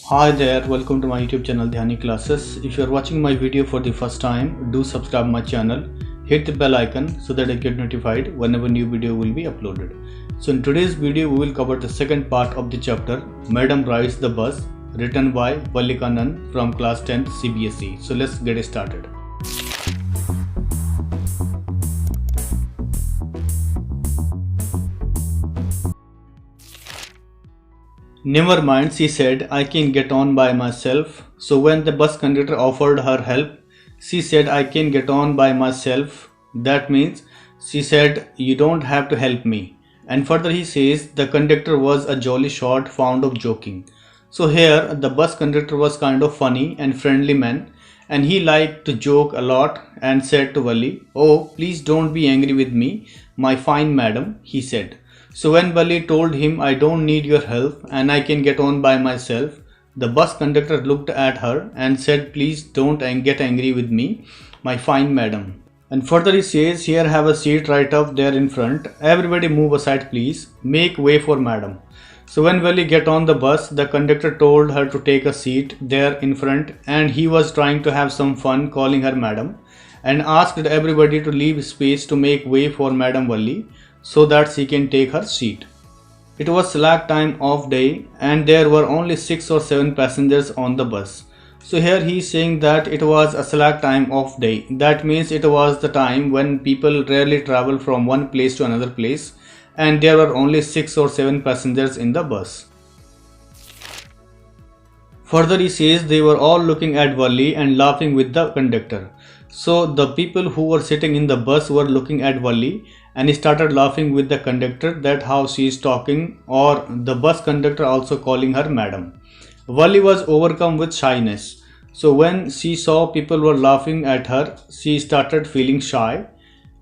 Hi there, welcome to my YouTube channel Dhyani classes. If you are watching my video for the first time, do subscribe my channel, hit the bell icon so that I get notified whenever new video will be uploaded. So in today's video we will cover the second part of the chapter Madam Rides the Bus, written by Valika Nan from class 10th CBSE. So let's get started. Never mind, she said, I can get on by myself. So when the bus conductor offered her help, she said, I can get on by myself. That means she said, you don't have to help me. And further he says, the conductor was a jolly short, fond of joking. So here the bus conductor was kind of funny and friendly man, and he liked to joke a lot and said to Vali, oh, please don't be angry with me, my fine madam, he said. So when Vali told him, I don't need your help and I can get on by myself, the bus conductor looked at her and said, please don't get angry with me, my fine madam. And further he says, here have a seat right up there in front. Everybody move aside please. Make way for madam. So when Vali get on the bus, the conductor told her to take a seat there in front, and he was trying to have some fun calling her madam and asked everybody to leave space to make way for Madam Vali so that she can take her seat. It was slack time of day and there were only 6 or 7 passengers on the bus. So here he is saying that it was a slack time of day. That means it was the time when people rarely travel from one place to another place, and there were only 6 or 7 passengers in the bus. Further he says they were all looking at Vali and laughing with the conductor. So the people who were sitting in the bus were looking at Vali and he started laughing with the conductor that how she is talking, or the bus conductor also calling her madam. Vali was overcome with shyness. So when she saw people were laughing at her, she started feeling shy.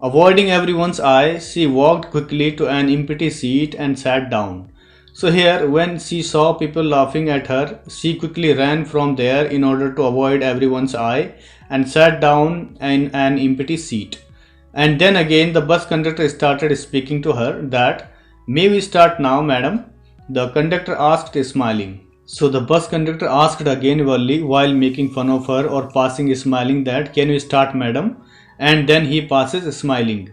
Avoiding everyone's eye, she walked quickly to an empty seat and sat down. So here when she saw people laughing at her, she quickly ran from there in order to avoid everyone's eye and sat down in an empty seat. And then again the bus conductor started speaking to her that, may we start now madam? The conductor asked smiling. So the bus conductor asked again Vali while making fun of her or passing smiling that, can we start madam? And then he passes smiling.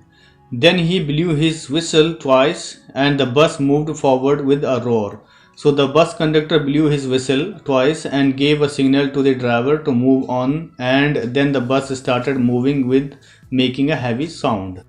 Then he blew his whistle twice and the bus moved forward with a roar. So the bus conductor blew his whistle twice and gave a signal to the driver to move on, and then the bus started moving with making a heavy sound.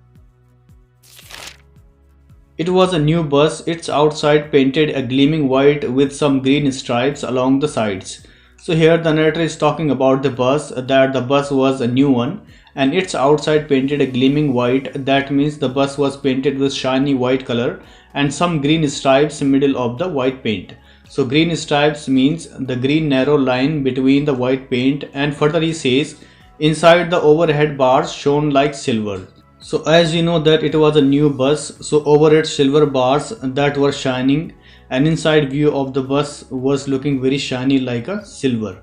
It was a new bus, its outside painted a gleaming white with some green stripes along the sides. So here the narrator is talking about the bus, that the bus was a new one and its outside painted a gleaming white. That means the bus was painted with shiny white color and some green stripes in middle of the white paint. So green stripes means the green narrow line between the white paint, and further he says inside the overhead bars shone like silver. So as we know that it was a new bus, so over its silver bars that were shining, and inside view of the bus was looking very shiny like a silver.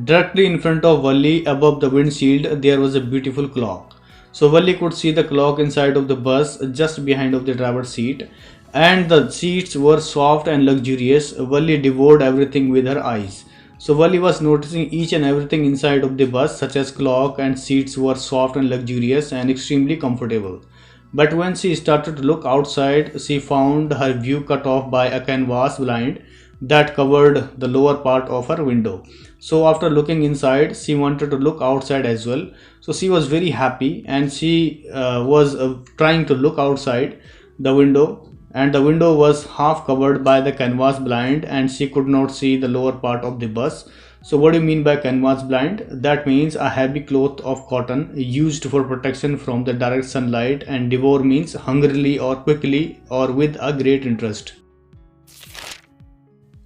Directly in front of Vali above the windshield there was a beautiful clock. So Vali could see the clock inside of the bus just behind of the driver's seat, and the seats were soft and luxurious. Vali devoured everything with her eyes. So Vali was noticing each and everything inside of the bus, such as clock and seats were soft and luxurious and extremely comfortable. But when she started to look outside, she found her view cut off by a canvas blind that covered the lower part of her window. So after looking inside, she wanted to look outside as well. So she was very happy and she was trying to look outside the window, and the window was half covered by the canvas blind and she could not see the lower part of the bus. So what do you mean by canvas blind? That means a heavy cloth of cotton used for protection from the direct sunlight, and devour means hungrily or quickly or with a great interest.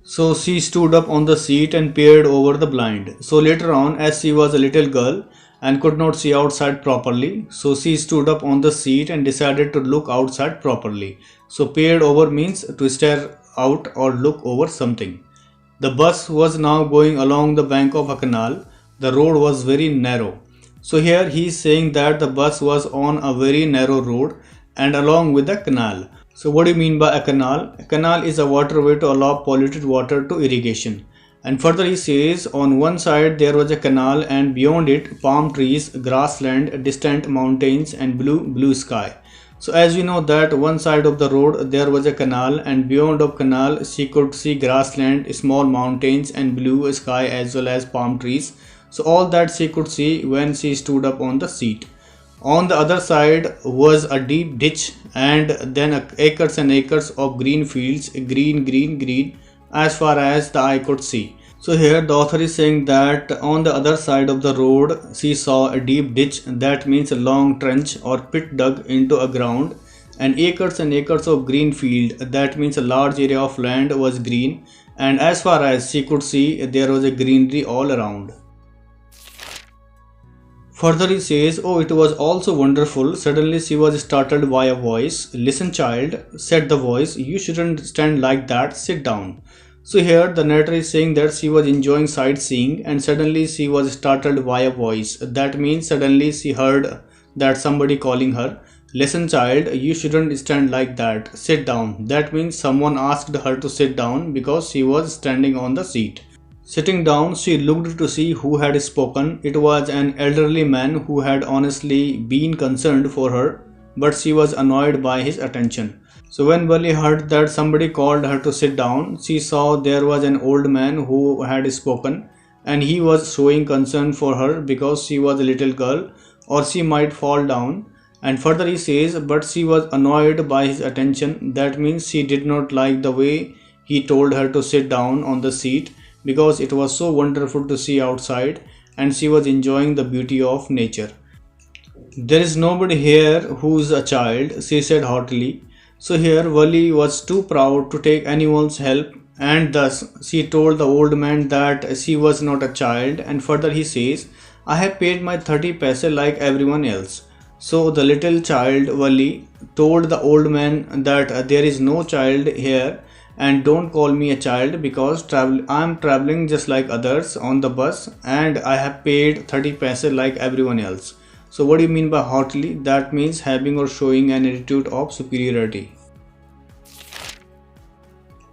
So she stood up on the seat and peered over the blind. So later on, as she was a little girl and could not see outside properly, so she stood up on the seat and decided to look outside properly. So peered over means to stare out or look over something. The bus was now going along the bank of a canal. The road was very narrow. So here he is saying that the bus was on a very narrow road and along with the canal. So what do you mean by a canal? A canal is a waterway to allow polluted water to irrigation. And further he says, on one side there was a canal and beyond it palm trees, grassland, distant mountains and blue sky. So as we know that one side of the road there was a canal and beyond of canal she could see grassland, small mountains and blue sky as well as palm trees. So all that she could see when she stood up on the seat. On the other side was a deep ditch and then acres and acres of green fields, green as far as the eye could see. So here the author is saying that on the other side of the road she saw a deep ditch, that means a long trench or pit dug into a ground, and acres of green field, that means a large area of land was green, and as far as she could see there was a greenery all around. Further he says, oh, it was also wonderful. Suddenly she was startled by a voice. Listen child, said the voice, you shouldn't stand like that, sit down. So here the narrator is saying that she was enjoying sightseeing and suddenly she was startled by a voice. That means suddenly she heard that somebody calling her. Listen child, you shouldn't stand like that, sit down. That means someone asked her to sit down because she was standing on the seat. Sitting down, she looked to see who had spoken. It was an elderly man who had honestly been concerned for her, but she was annoyed by his attention. So when Wali heard that somebody called her to sit down, she saw there was an old man who had spoken and he was showing concern for her because she was a little girl or she might fall down. And further he says, but she was annoyed by his attention. That means she did not like the way he told her to sit down on the seat, because it was so wonderful to see outside and she was enjoying the beauty of nature. There is nobody here who's a child, she said haughtily. So here Wali was too proud to take anyone's help and thus she told the old man that she was not a child, and further he says, I have paid my 30 paise like everyone else. So the little child Wali told the old man that there is no child here and don't call me a child because I am traveling just like others on the bus and I have paid 30 paise like everyone else. So what do you mean by haughtily? That means having or showing an attitude of superiority.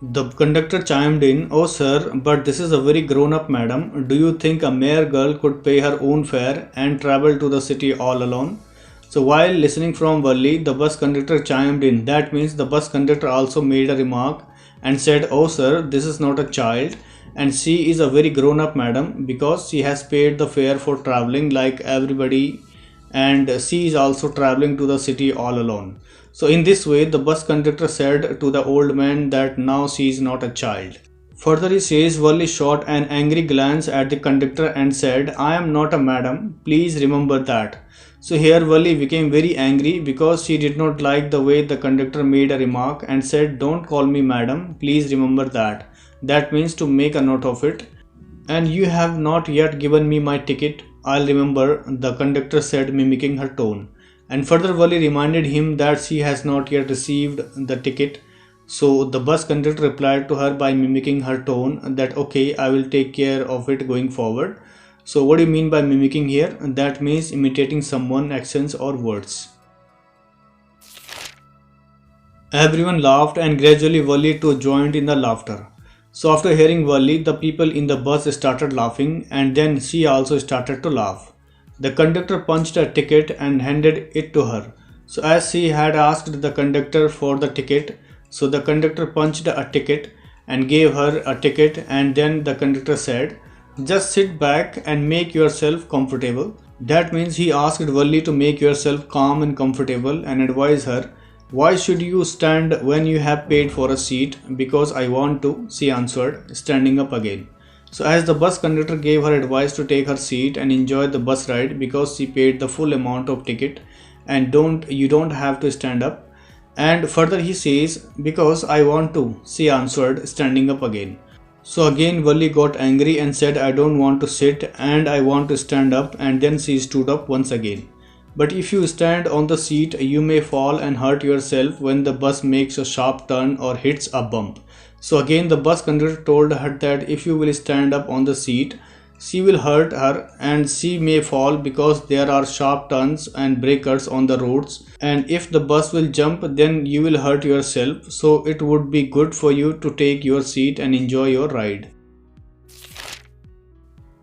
The conductor chimed in, oh sir, but this is a very grown up madam. Do you think a mere girl could pay her own fare and travel to the city all alone? So while listening from Wali, the bus conductor chimed in. That means the bus conductor also made a remark and said, oh sir, this is not a child and she is a very grown up madam because she has paid the fare for traveling like everybody and she is also traveling to the city all alone. So in this way the bus conductor said to the old man that now she is not a child. Further he says, Wali shot an angry glance at the conductor and said, I am not a madam, please remember that. So here Wali became very angry because she did not like the way the conductor made a remark and said, don't call me madam, please remember that. That means to make a note of it. And you have not yet given me my ticket, I'll remember, the conductor said, mimicking her tone. And further Wali reminded him that she has not yet received the ticket. So the bus conductor replied to her by mimicking her tone that okay, I will take care of it going forward. So what do you mean by mimicking here? That means imitating someone's actions or words. Everyone laughed and gradually Wali too joined in the laughter. So after hearing Wali, the people in the bus started laughing and then she also started to laugh. The conductor punched a ticket and handed it to her. So as she had asked the conductor for the ticket, so the conductor punched a ticket and gave her a ticket, and then the conductor said, just sit back and make yourself comfortable. That means he asked Wali to make yourself calm and comfortable and advise her, why should you stand when you have paid for a seat? Because I want to, she answered, standing up again. So as the bus conductor gave her advice to take her seat and enjoy the bus ride because she paid the full amount of ticket and you don't have to stand up. And further he says, because I want to, she answered, standing up again. So again Wali got angry and said, I don't want to sit and I want to stand up, and then she stood up once again. But if you stand on the seat, you may fall and hurt yourself when the bus makes a sharp turn or hits a bump. So again the bus conductor told her that if you will stand up on the seat, she will hurt her and she may fall because there are sharp turns and breakers on the roads, and if the bus will jump then you will hurt yourself, so it would be good for you to take your seat and enjoy your ride.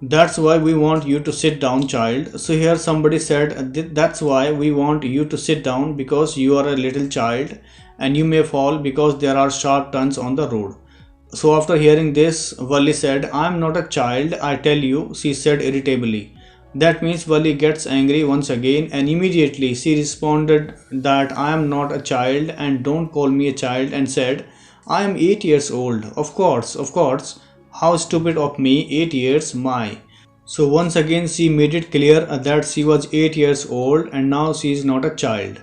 That's why we want you to sit down, child. So here somebody said, that's why we want you to sit down because you are a little child and you may fall because there are sharp turns on the road. So after hearing this, Wally said, I'm not a child, I tell you, she said irritably. That means Wally gets angry once again, and immediately she responded that I am not a child and don't call me a child, and said, I am 8 years old. Of course, of course. How stupid of me, 8 years, my. So once again she made it clear that she was 8 years old and now she is not a child.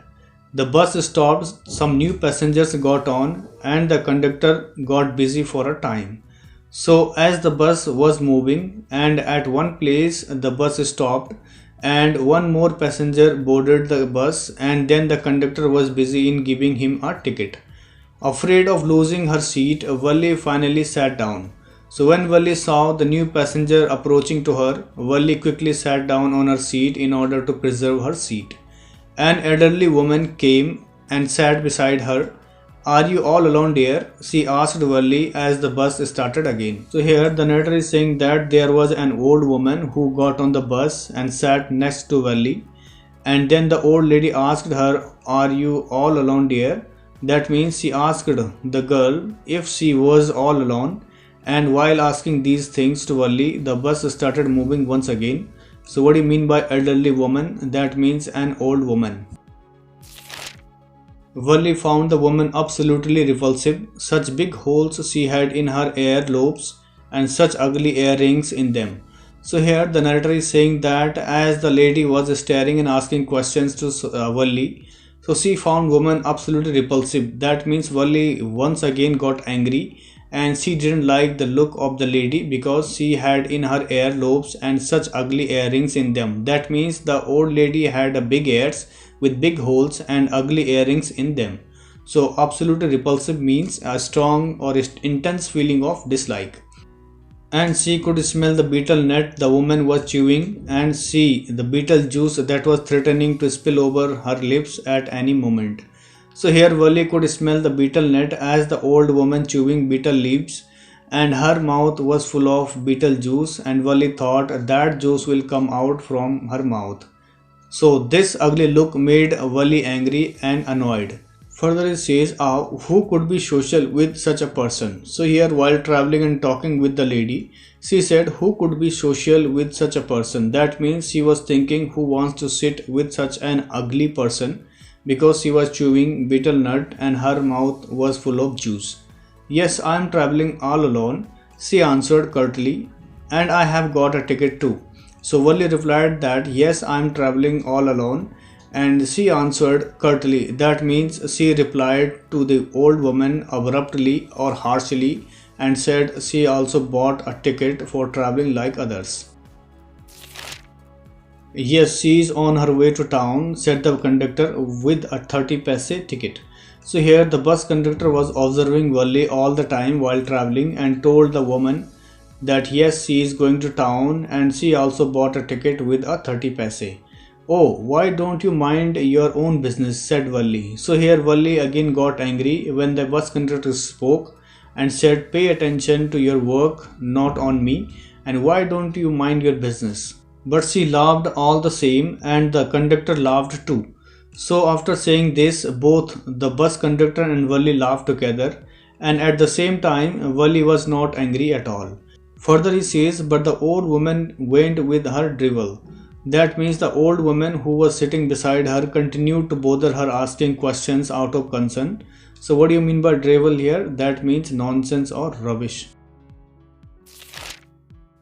The bus stopped, some new passengers got on, and the conductor got busy for a time. So as the bus was moving and at one place the bus stopped and one more passenger boarded the bus, and then the conductor was busy in giving him a ticket. Afraid of losing her seat, Wally finally sat down. So when Wally saw the new passenger approaching to her, Wally quickly sat down on her seat in order to preserve her seat. An elderly woman came and sat beside her. Are you all alone, dear? She asked Wally as the bus started again. So here the narrator is saying that there was an old woman who got on the bus and sat next to Wally. And then the old lady asked her, are you all alone, dear? That means she asked the girl if she was all alone. And while asking these things to Wally, the bus started moving once again. So what do you mean by elderly woman? That means an old woman. Wally found the woman absolutely repulsive. Such big holes she had in her ear lobes and such ugly earrings in them. So here the narrator is saying that as the lady was staring and asking questions to Wally, so she found woman absolutely repulsive. That means Wally once again got angry and she didn't like the look of the lady because she had in her ear lobes and such ugly earrings in them. That means the old lady had a big ears with big holes and ugly earrings in them. So absolutely repulsive means a strong or intense feeling of dislike. And she could smell the betel nut the woman was chewing and see the betel juice that was threatening to spill over her lips at any moment. So here Wally could smell the betel nut as the old woman chewing betel leaves, and her mouth was full of betel juice, and Wally thought that juice will come out from her mouth. So this ugly look made Wally angry and annoyed. Further it says, who could be social with such a person? So here while traveling and talking with the lady, she said who could be social with such a person. That means she was thinking who wants to sit with such an ugly person, because she was chewing betel nut and her mouth was full of juice. Yes, I am traveling all alone, she answered curtly, and I have got a ticket too. So Wally replied that yes, I am traveling all alone, and she answered curtly. That means she replied to the old woman abruptly or harshly and said she also bought a ticket for traveling like others. Yes, she is on her way to town, said the conductor with a 30 paise ticket. So here the bus conductor was observing Wally all the time while traveling and told the woman that yes, she is going to town and she also bought a ticket with a 30 paise. Oh, why don't you mind your own business, said Wally. So here Wally again got angry when the bus conductor spoke and said, pay attention to your work, not on me, and why don't you mind your business? But she laughed all the same and the conductor laughed too. So after saying this, both the bus conductor and Wally laughed together, and at the same time Wally was not angry at all. Further he says, but the old woman went with her drivel. That means the old woman who was sitting beside her continued to bother her asking questions out of concern. So what do you mean by drivel here? That means nonsense or rubbish.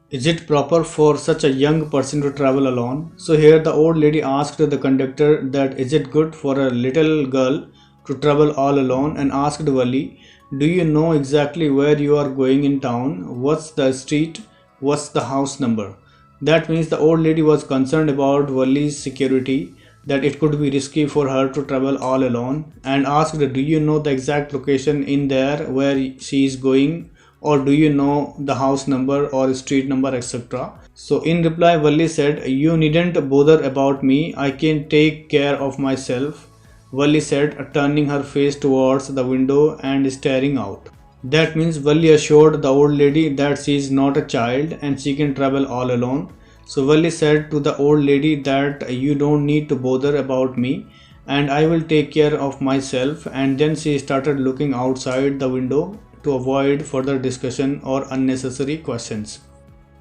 Is it proper for such a young person to travel alone? So here the old lady asked the conductor that is it good for a little girl to travel all alone, and asked Wally, do you know exactly where you are going in town? What's the street? What's the house number? That means the old lady was concerned about Wally's security, that it could be risky for her to travel all alone, and asked, do you know the exact location in there where she is going? Or do you know the house number or street number, etc. So in reply Wally said, you needn't bother about me, I can take care of myself, Wally said, turning her face towards the window and staring out. That means Valli assured the old lady that she is not a child and she can travel all alone. So Valli said to the old lady that you don't need to bother about me and I will take care of myself, and then she started looking outside the window to avoid further discussion or unnecessary questions.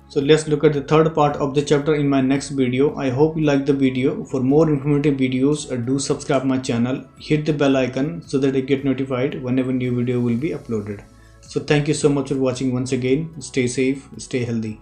So let's look at the third part of the chapter in my next video. I hope you like the video. For more informative videos, do subscribe my channel, hit the bell icon so that you get notified whenever new video will be uploaded. So thank you so much for watching once again. Stay safe, stay healthy.